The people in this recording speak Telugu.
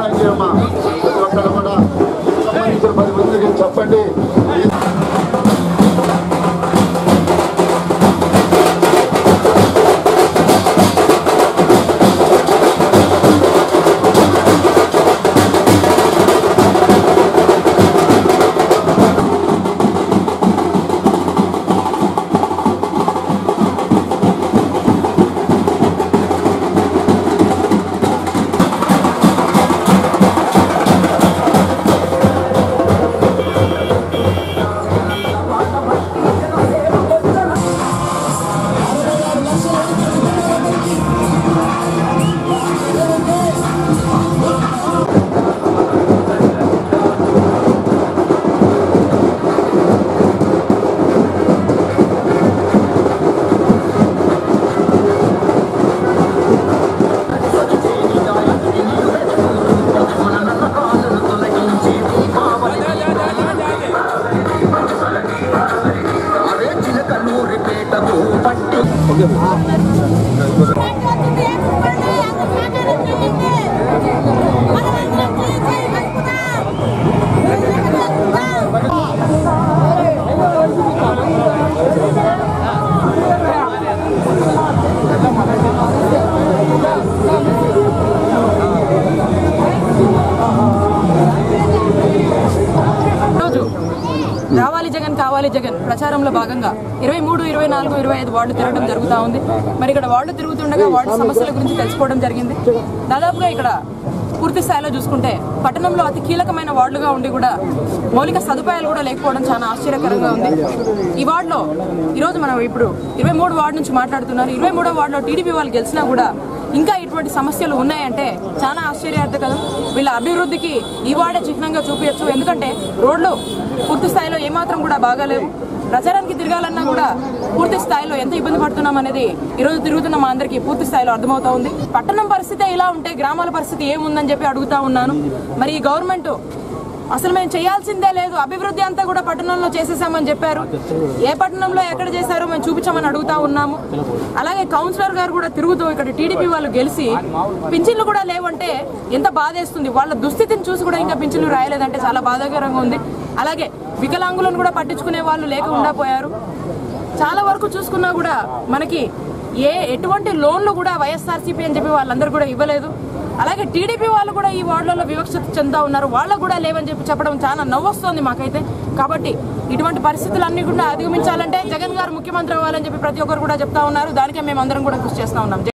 సహాయం చేయమ్మా. ప్రతి ఒక్కరు కూడా సంబంధించిన 10 మందికి చెప్పండి. రావాలి జగన్ కావాలి జగన్ ప్రచారంలో భాగంగా 23, 24, 25 వార్డులు తిరగడం జరుగుతూ ఉంది. మరి ఇక్కడ వార్డులు తిరుగుతుండగా వార్డు సమస్యల గురించి తెలుసుకోవడం జరిగింది. దాదాపుగా ఇక్కడ పూర్తి స్థాయిలో చూసుకుంటే పట్టణంలో అతి కీలకమైన వార్డులుగా ఉండి కూడా మౌలిక సదుపాయాలు కూడా లేకపోవడం చాలా ఆశ్చర్యకరంగా ఉంది. ఈ వార్డులో ఈరోజు మనం ఇప్పుడు 23 వార్డు నుంచి మాట్లాడుతున్నారు. 23వ వార్డులో టీడీపీ వాళ్ళు గెలిచినా కూడా ఇంకా ఇటువంటి సమస్యలు ఉన్నాయంటే చాలా ఆశ్చర్యార్థకరం. వీళ్ళ అభివృద్ధికి ఈ వార్డే చిహ్నంగా చూపించచ్చు. ఎందుకంటే రోడ్లు పూర్తి స్థాయిలో ఏమాత్రం కూడా బాగాలేవు. ప్రచారానికి తిరగాలన్నా కూడా పూర్తి స్థాయిలో ఎంత ఇబ్బంది పడుతున్నాం అనేది ఈరోజు తిరుగుతున్న మా అందరికీ పూర్తి స్థాయిలో అర్థమవుతా ఉంది. పట్టణం పరిస్థితి ఇలా ఉంటే గ్రామాల పరిస్థితి ఏముందని చెప్పి అడుగుతా ఉన్నాను. మరి ఈ గవర్నమెంట్ అసలు మేము చేయాల్సిందే లేదు, అభివృద్ధి అంతా కూడా పట్టణంలో చేసేసామని చెప్పారు. ఏ పట్టణంలో ఎక్కడ చేశారో మేము చూపించామని అడుగుతా ఉన్నాము. అలాగే కౌన్సిలర్ గారు కూడా తిరుగుతూ ఇక్కడ టీడీపీ వాళ్ళు గెలిచి పింఛన్లు కూడా లేవంటే ఎంత బాధేస్తుంది. వాళ్ళ దుస్థితిని చూసి కూడా ఇంకా పింఛన్లు రాయలేదంటే చాలా బాధాకరంగా ఉంది. అలాగే వికలాంగులను కూడా పట్టించుకునే వాళ్ళు లేకుండా పోయారు. చాలా వరకు చూసుకున్నా కూడా మనకి ఎటువంటి లోన్లు కూడా వైఎస్ఆర్సీపీ అని చెప్పి వాళ్ళందరూ కూడా ఇవ్వలేదు. అలాగే టీడీపీ వాళ్ళు కూడా ఈ వార్డులలో వివక్షత చెందుతా ఉన్నారు. వాళ్ళకు కూడా లేవని చెప్పి చెప్పడం చాలా నవ్వొస్తుంది మాకైతే. కాబట్టి ఇటువంటి పరిస్థితులన్నీ కూడా అధిగమించాలంటే జగన్ గారు ముఖ్యమంత్రి అవ్వాలని చెప్పి ప్రతి ఒక్కరు కూడా చెప్తా ఉన్నారు. దానికే మేము అందరం కూడా కృషి చేస్తా ఉన్నాం.